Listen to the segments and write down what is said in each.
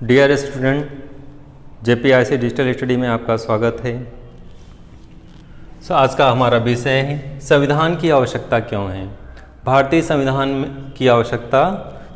Dear student, JPIC digital study में आपका स्वागत है। आज का हमारा विषय है संविधान की आवश्यकता क्यों है। भारतीय संविधान की आवश्यकता,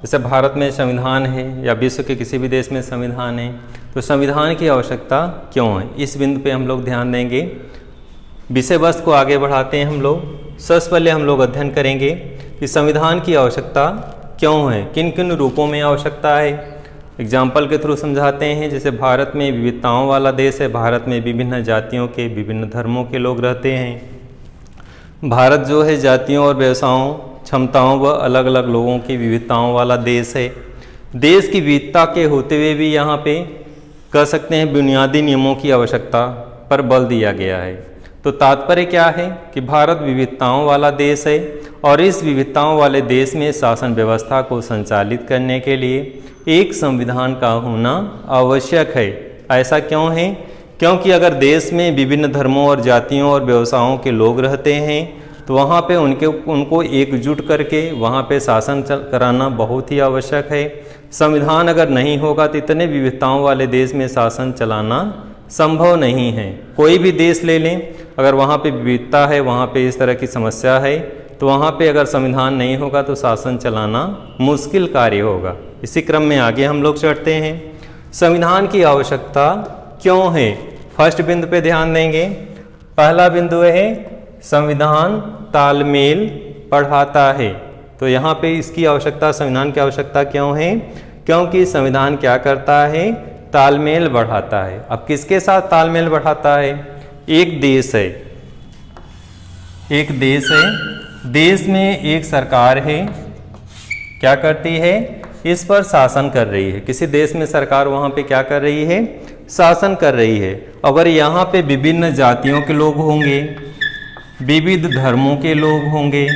जैसे भारत में संविधान है या विश्व के किसी भी देश में संविधान है, तो संविधान की आवश्यकता क्यों है, इस बिंदु पे हम लोग ध्यान देंगे। विषय वस्तु को आगे बढ़ाते हैं हम लोग। सबसे पहले हम लोग अध्ययन करेंगे कि संविधान की आवश्यकता क्यों है, किन किन रूपों में आवश्यकता है। एग्जाम्पल के थ्रू समझाते हैं। जैसे भारत में विविधताओं वाला देश है, भारत में विभिन्न जातियों के, विभिन्न धर्मों के लोग रहते हैं। भारत जो है जातियों और व्यवसायों, क्षमताओं व अलग अलग लोगों की विविधताओं वाला देश है। देश की विविधता के होते हुए भी यहाँ पे कह सकते हैं बुनियादी नियमों की आवश्यकता पर बल दिया गया है। तो तात्पर्य क्या है कि भारत विविधताओं वाला देश है और इस विविधताओं वाले देश में शासन व्यवस्था को संचालित करने के लिए एक संविधान का होना आवश्यक है। ऐसा क्यों है? क्योंकि अगर देश में विभिन्न धर्मों और जातियों और व्यवसायों के लोग रहते हैं तो वहाँ पे उनको एकजुट करके वहाँ पे शासन कराना बहुत ही आवश्यक है। संविधान अगर नहीं होगा तो इतने विविधताओं वाले देश में शासन चलाना संभव नहीं है। कोई भी देश ले लें, अगर वहाँ पे विविधता है, वहाँ पे इस तरह की समस्या है, तो वहाँ पे अगर संविधान नहीं होगा तो शासन चलाना मुश्किल कार्य होगा। इसी क्रम में आगे हम लोग चढ़ते हैं। संविधान की आवश्यकता क्यों है, फर्स्ट बिंदु पे ध्यान देंगे। पहला बिंदु है संविधान तालमेल बढ़ाता है। तो यहाँ पे इसकी आवश्यकता, संविधान की आवश्यकता क्यों है? क्योंकि संविधान क्या करता है? तालमेल बढ़ाता है। अब किसके साथ तालमेल बढ़ाता है? एक देश है, देश में एक सरकार है, क्या करती है? इस पर शासन कर रही है। किसी देश में सरकार वहाँ पे क्या कर रही है? शासन कर रही है। अगर यहाँ पे विभिन्न जातियों के लोग होंगे, विविध धर्मों के लोग होंगे,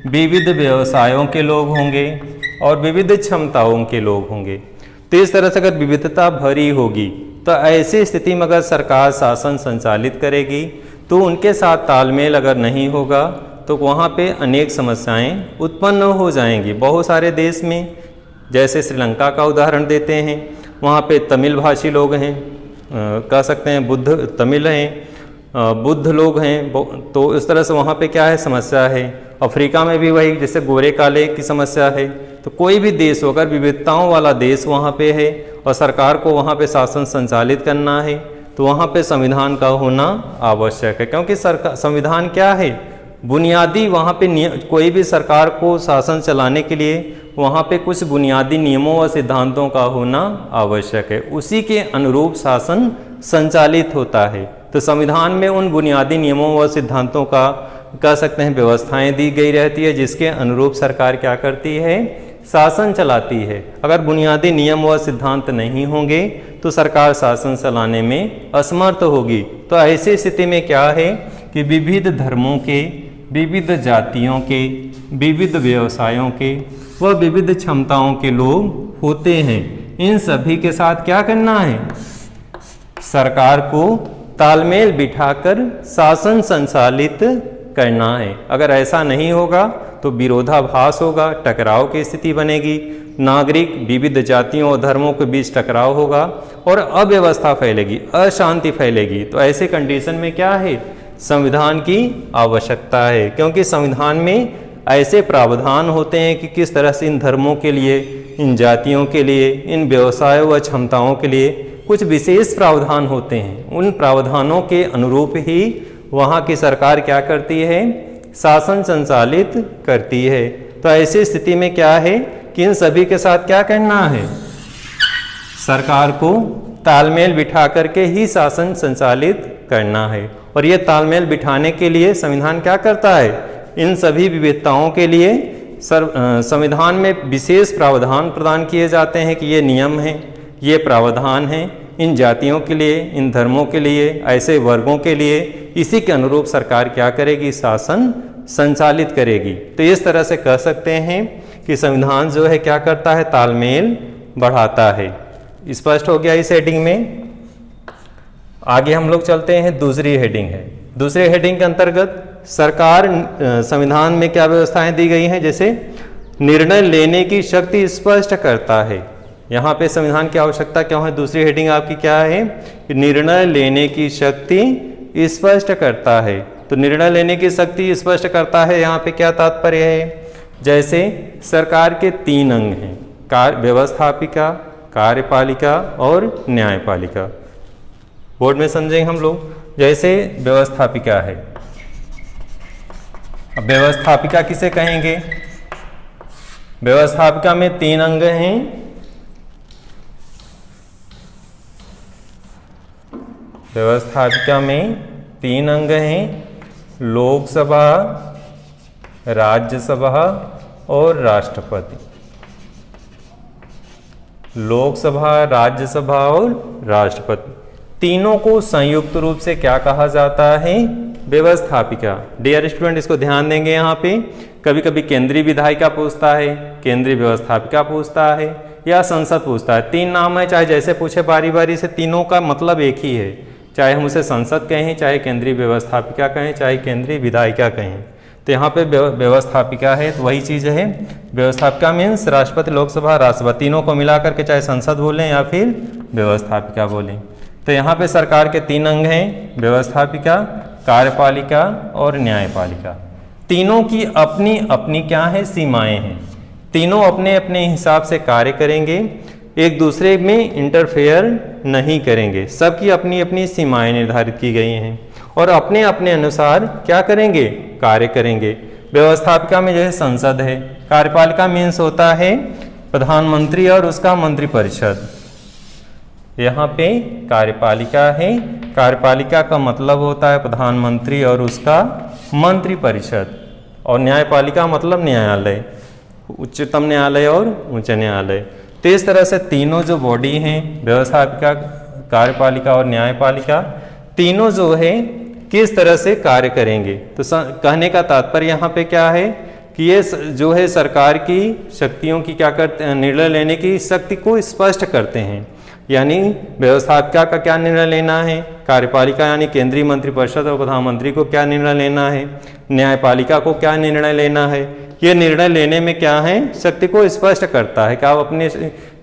विविध व्यवसायों के लोग होंगे और विविध क्षमताओं के लोग होंगे, तो इस तरह से अगर विविधता भरी होगी तो ऐसी स्थिति में अगर सरकार शासन संचालित करेगी तो उनके साथ तालमेल अगर नहीं होगा तो वहाँ पे अनेक समस्याएं उत्पन्न हो जाएंगी। बहुत सारे देश में, जैसे श्रीलंका का उदाहरण देते हैं, वहाँ पे तमिल भाषी लोग हैं, कह सकते हैं बुद्ध तमिल हैं, बुद्ध लोग हैं, तो इस तरह से वहाँ पे क्या है, समस्या है। अफ्रीका में भी वही, जैसे गोरे काले की समस्या है। तो कोई भी देश हो, अगर विविधताओं वाला देश वहाँ पे है और सरकार को वहाँ पे शासन संचालित करना है तो वहाँ पे संविधान का होना आवश्यक है। क्योंकि संविधान क्या है? बुनियादी, वहाँ पे कोई भी सरकार को शासन चलाने के लिए वहाँ पे कुछ बुनियादी नियमों व सिद्धांतों का होना आवश्यक है। उसी के अनुरूप शासन संचालित होता है। तो संविधान में उन बुनियादी नियमों व सिद्धांतों का, कह सकते हैं, व्यवस्थाएं दी गई रहती है, जिसके अनुरूप सरकार क्या करती है? शासन चलाती है। अगर बुनियादी नियम व सिद्धांत नहीं होंगे तो सरकार शासन चलाने में असमर्थ होगी। तो ऐसी स्थिति में क्या है कि विविध धर्मों के, विविध जातियों के, विविध व्यवसायों के व विविध क्षमताओं के लोग होते हैं। इन सभी के साथ क्या करना है? सरकार को तालमेल बिठाकर शासन संचालित करना है। अगर ऐसा नहीं होगा तो विरोधाभास होगा, टकराव की स्थिति बनेगी, नागरिक विविध जातियों और धर्मों के बीच टकराव होगा और अव्यवस्था फैलेगी, अशांति फैलेगी। तो ऐसे कंडीशन में क्या है? संविधान की आवश्यकता है। क्योंकि संविधान में ऐसे प्रावधान होते हैं कि किस तरह से इन धर्मों के लिए, इन जातियों के लिए, इन व्यवसायों व क्षमताओं के लिए कुछ विशेष प्रावधान होते हैं। उन प्रावधानों के अनुरूप ही वहाँ की सरकार क्या करती है? शासन संचालित करती है। तो ऐसी स्थिति में क्या है कि इन सभी के साथ क्या करना है? सरकार को तालमेल बिठा करके ही शासन संचालित करना है। और ये तालमेल बिठाने के लिए संविधान क्या करता है? इन सभी विविधताओं के लिए संविधान में विशेष प्रावधान प्रदान किए जाते हैं कि ये नियम हैं, ये प्रावधान हैं इन जातियों के लिए, इन धर्मों के लिए, ऐसे वर्गों के लिए। इसी के अनुरूप सरकार क्या करेगी? शासन संचालित करेगी। तो इस तरह से कह सकते हैं कि संविधान जो है क्या करता है? तालमेल बढ़ाता है। स्पष्ट हो गया इस हेडिंग में। आगे हम लोग चलते हैं, दूसरी हेडिंग है। दूसरे हेडिंग के अंतर्गत सरकार, संविधान में क्या व्यवस्थाएं दी गई हैं? जैसे निर्णय लेने की शक्ति स्पष्ट करता है। यहाँ पे संविधान की आवश्यकता क्यों है, दूसरी हेडिंग आपकी क्या है, निर्णय लेने की शक्ति स्पष्ट करता है। तो निर्णय लेने की शक्ति स्पष्ट करता है, यहाँ पे क्या तात्पर्य है, जैसे सरकार के 3 अंग हैं, व्यवस्थापिका, कार्यपालिका और न्यायपालिका। बोर्ड में समझेंगे हम लोग। जैसे व्यवस्थापिका है, अब व्यवस्थापिका किसे कहेंगे, व्यवस्थापिका में 3 अंग हैं, व्यवस्थापिका में 3 अंग हैं, लोकसभा, राज्यसभा और राष्ट्रपति। लोकसभा, राज्यसभा और राष्ट्रपति, तीनों को संयुक्त रूप से क्या कहा जाता है, व्यवस्थापिका। डियर स्टूडेंट, इसको ध्यान देंगे। यहाँ पे कभी कभी केंद्रीय विधायिका पूछता है, केंद्रीय व्यवस्थापिका पूछता है या संसद पूछता है। 3 नाम है, चाहे जैसे पूछे बारी बारी से, तीनों का मतलब एक ही है, चाहे हम उसे संसद कहें, चाहे केंद्रीय व्यवस्थापिका कहें, चाहे केंद्रीय विधायिका कहें। तो यहाँ पे व्यवस्थापिका है, तो वही चीज़ है। व्यवस्थापिका मीन्स राष्ट्रपति, लोकसभा, राज्यसभा, तीनों को मिला करके चाहे संसद बोलें या फिर व्यवस्थापिका बोलें। तो यहाँ पे सरकार के 3 अंग हैं, व्यवस्थापिका, कार्यपालिका और न्यायपालिका। तीनों की अपनी अपनी क्या है, सीमाएं हैं। तीनों अपने अपने हिसाब से कार्य करेंगे, एक दूसरे में इंटरफेयर नहीं करेंगे। सबकी अपनी अपनी सीमाएं निर्धारित की गई हैं और अपने अपने अनुसार क्या करेंगे, कार्य करेंगे। व्यवस्थापिका में जो है संसद है, कार्यपालिका मीन्स होता है प्रधानमंत्री और उसका मंत्रिपरिषद। यहाँ पे कार्यपालिका है, कार्यपालिका का मतलब होता है प्रधानमंत्री और उसका मंत्रिपरिषद। और न्यायपालिका मतलब न्यायालय, उच्चतम न्यायालय और उच्च न्यायालय। तो इस तरह से तीनों जो बॉडी हैं, व्यवस्थापिका, कार्यपालिका और न्यायपालिका, तीनों जो है किस तरह से कार्य करेंगे। तो कहने का तात्पर्य यहाँ पे क्या है कि ये जो है सरकार की शक्तियों की क्या करते हैं, निर्णय लेने की शक्ति को स्पष्ट करते हैं। यानी व्यवस्थापिका का क्या निर्णय लेना है, कार्यपालिका यानी केंद्रीय मंत्रिपरिषद और प्रधानमंत्री को क्या निर्णय लेना है, न्यायपालिका को क्या निर्णय लेना है, ये निर्णय लेने में क्या है, शक्ति को स्पष्ट करता है कि आप अपने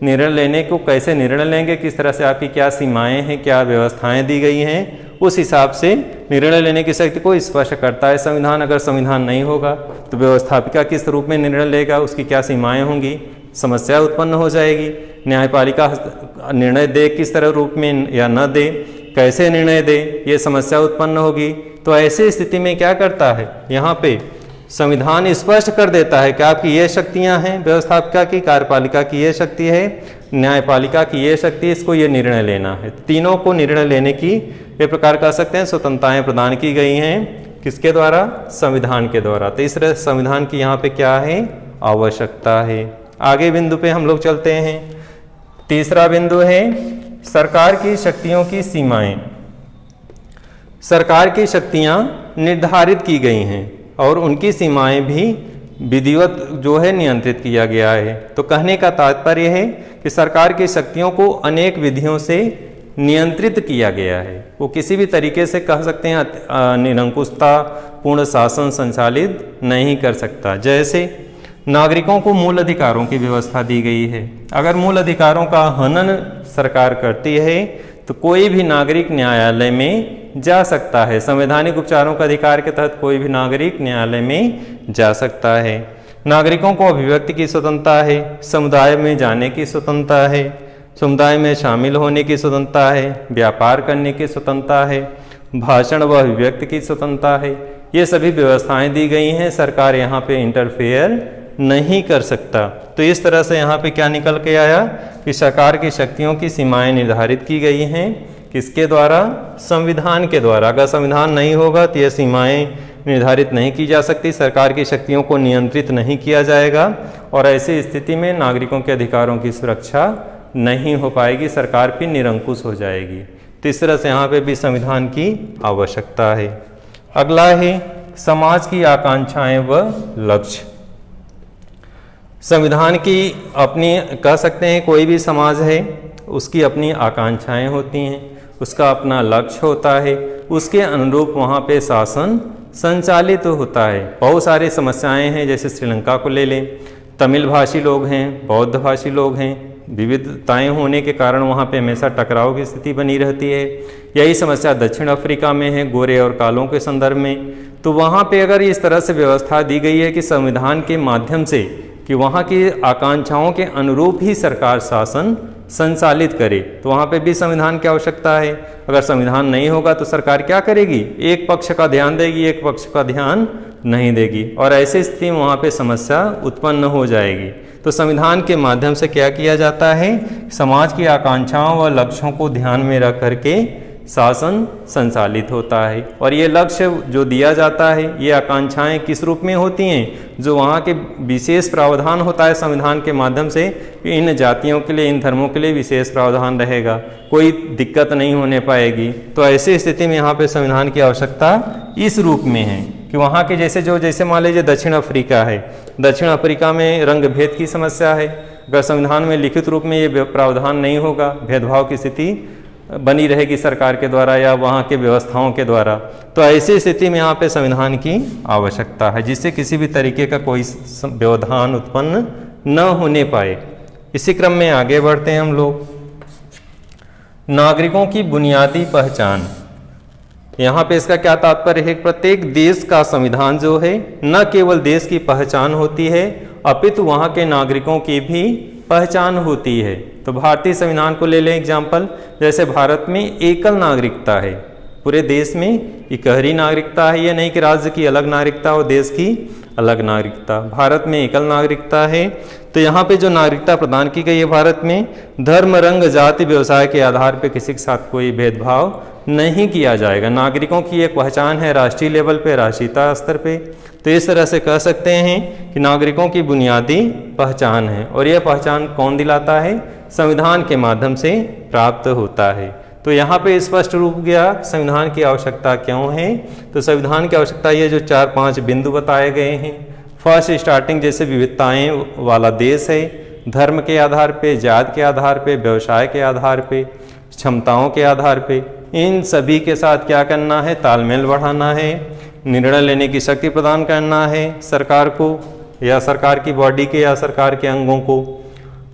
निर्णय लेने को कैसे निर्णय लेंगे, किस तरह से आपकी क्या सीमाएं हैं, क्या व्यवस्थाएं दी गई हैं, उस हिसाब से निर्णय लेने की शक्ति को स्पष्ट करता है संविधान। अगर संविधान नहीं होगा तो व्यवस्थापिका किस रूप में निर्णय लेगा, उसकी क्या सीमाएं होंगी, समस्या उत्पन्न हो जाएगी। न्यायपालिका निर्णय दे किस तरह रूप में या न दे, कैसे निर्णय दे, ये समस्या उत्पन्न होगी। तो ऐसी स्थिति में क्या करता है, यहाँ पे संविधान स्पष्ट कर देता है कि आपकी ये शक्तियां हैं, व्यवस्थापिका की, कार्यपालिका की ये शक्ति है, न्यायपालिका की ये शक्ति, इसको ये निर्णय लेना है। तीनों को निर्णय लेने की ये प्रकार कह सकते हैं स्वतंत्रताएं प्रदान की गई हैं, किसके द्वारा, संविधान के द्वारा। तो इस तरह संविधान की यहाँ पे क्या है, आवश्यकता है। आगे बिंदु पे हम लोग चलते हैं। तीसरा बिंदु है सरकार की शक्तियों की सीमाएं। सरकार की शक्तियां निर्धारित की गई हैं और उनकी सीमाएं भी विधिवत जो है नियंत्रित किया गया है। तो कहने का तात्पर्य है कि सरकार की शक्तियों को अनेक विधियों से नियंत्रित किया गया है। वो किसी भी तरीके से कह सकते हैं निरंकुशता पूर्ण शासन संचालित नहीं कर सकता। जैसे नागरिकों को मूल अधिकारों की व्यवस्था दी गई है। अगर मूल अधिकारों का हनन सरकार करती है तो कोई भी नागरिक न्यायालय में जा सकता है। संवैधानिक उपचारों का अधिकार के तहत कोई भी नागरिक न्यायालय में जा सकता है। नागरिकों को अभिव्यक्ति की स्वतंत्रता है, समुदाय में जाने की स्वतंत्रता है, समुदाय में शामिल होने की स्वतंत्रता है, व्यापार करने की स्वतंत्रता है, भाषण व अभिव्यक्ति की स्वतंत्रता है। ये सभी व्यवस्थाएं दी गई हैं, सरकार यहाँ पे इंटरफेयर नहीं कर सकता। तो इस तरह से यहाँ पे क्या निकल के आया कि सरकार की शक्तियों की सीमाएं निर्धारित की गई हैं, किसके द्वारा, संविधान के द्वारा। अगर संविधान नहीं होगा तो ये सीमाएं निर्धारित नहीं की जा सकती, सरकार की शक्तियों को नियंत्रित नहीं किया जाएगा और ऐसी स्थिति में नागरिकों के अधिकारों की सुरक्षा नहीं हो पाएगी, सरकार फिर निरंकुश हो जाएगी। तो इस तरह से यहाँ पे भी संविधान की आवश्यकता है। अगला है समाज की आकांक्षाएं व लक्ष्य। संविधान की अपनी कह सकते हैं कोई भी समाज है उसकी अपनी आकांक्षाएं होती हैं, उसका अपना लक्ष्य होता है, उसके अनुरूप वहाँ पे शासन संचालित होता है। बहुत सारी समस्याएं हैं, जैसे श्रीलंका को ले लें, तमिल भाषी लोग हैं, बौद्ध भाषी लोग हैं, विविधताएं होने के कारण वहाँ पे हमेशा टकराव की स्थिति बनी रहती है। यही समस्या दक्षिण अफ्रीका में है, गोरे और कालों के संदर्भ में। तो वहाँ पे अगर इस तरह से व्यवस्था दी गई है कि संविधान के माध्यम से कि वहाँ की आकांक्षाओं के अनुरूप ही सरकार शासन संचालित करे, तो वहाँ पे भी संविधान की आवश्यकता है। अगर संविधान नहीं होगा तो सरकार क्या करेगी? एक पक्ष का ध्यान देगी, एक पक्ष का ध्यान नहीं देगी, और ऐसी स्थिति में वहाँ पे समस्या उत्पन्न हो जाएगी। तो संविधान के माध्यम से क्या किया जाता है? समाज की आकांक्षाओं व लक्ष्यों को ध्यान में रख करके शासन संचालित होता है। और ये लक्ष्य जो दिया जाता है, ये आकांक्षाएं किस रूप में होती हैं? जो वहाँ के विशेष प्रावधान होता है संविधान के माध्यम से, इन जातियों के लिए, इन धर्मों के लिए विशेष प्रावधान रहेगा, कोई दिक्कत नहीं होने पाएगी। तो ऐसी स्थिति में यहाँ पे संविधान की आवश्यकता इस रूप में है कि वहाँ के जैसे मान लीजिए दक्षिण अफ्रीका है, दक्षिण अफ्रीका में रंग भेद की समस्या है। अगर संविधान में लिखित रूप में ये प्रावधान नहीं होगा, भेदभाव की स्थिति बनी रहेगी सरकार के द्वारा या वहाँ के व्यवस्थाओं के द्वारा, तो ऐसी स्थिति में यहाँ पे संविधान की आवश्यकता है, जिससे किसी भी तरीके का कोई व्यवधान उत्पन्न न होने पाए। इसी क्रम में आगे बढ़ते हैं हम लोग। नागरिकों की बुनियादी पहचान, यहाँ पे इसका क्या तात्पर्य है? प्रत्येक देश का संविधान जो है न केवल देश की पहचान होती है, अपितु वहाँ के नागरिकों की भी पहचान होती है। तो भारतीय संविधान को ले लें एग्जाम्पल, जैसे भारत में एकल नागरिकता है, पूरे देश में इकहरी नागरिकता है। ये नहीं कि राज्य की अलग नागरिकता और देश की अलग नागरिकता, भारत में एकल नागरिकता है। तो यहाँ पे जो नागरिकता प्रदान की गई है भारत में, धर्म, रंग, जाति, व्यवसाय के आधार पे किसी के साथ कोई भेदभाव नहीं किया जाएगा। नागरिकों की एक पहचान है राष्ट्रीय लेवल पे, राष्ट्रीयता स्तर पे। तो इस तरह से कह सकते हैं कि नागरिकों की बुनियादी पहचान है, और यह पहचान कौन दिलाता है? संविधान के माध्यम से प्राप्त होता है। तो यहाँ पे स्पष्ट रूप गया संविधान की आवश्यकता क्यों है। तो संविधान की आवश्यकता ये जो 4-5 बिंदु बताए गए हैं। फर्स्ट, स्टार्टिंग जैसे विविधताएं वाला देश है, धर्म के आधार पे, जात के आधार पे, व्यवसाय के आधार पे, क्षमताओं के आधार पे, इन सभी के साथ क्या करना है? तालमेल बढ़ाना है, निर्णय लेने की शक्ति प्रदान करना है सरकार को, या सरकार की बॉडी के, या सरकार के अंगों को।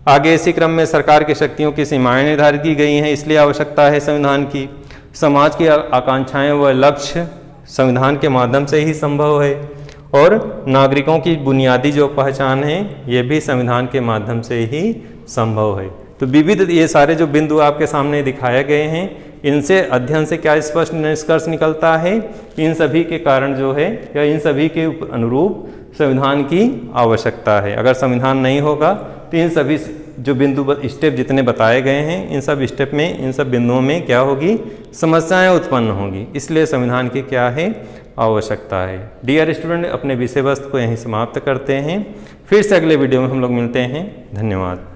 आगे इसी क्रम में सरकार की शक्तियों की सीमाएं निर्धारित की गई हैं, इसलिए आवश्यकता है संविधान की। समाज की आकांक्षाएं व लक्ष्य संविधान के माध्यम से ही संभव है, और नागरिकों की बुनियादी जो पहचान है ये भी संविधान के माध्यम से ही संभव है। तो विविध ये सारे जो बिंदु आपके सामने दिखाए गए हैं, इनसे अध्ययन से क्या स्पष्ट निष्कर्ष निकलता है? इन सभी के कारण जो है, या इन सभी के अनुरूप संविधान की आवश्यकता है। अगर संविधान नहीं होगा तो इन सभी जो बिंदु स्टेप जितने बताए गए हैं, इन सब स्टेप में, इन सब बिंदुओं में क्या होगी? समस्याएं उत्पन्न होंगी। इसलिए संविधान की क्या है? आवश्यकता है। डियर स्टूडेंट, अपने विषय वस्तु को यहीं समाप्त करते हैं। फिर से अगले वीडियो में हम लोग मिलते हैं। धन्यवाद।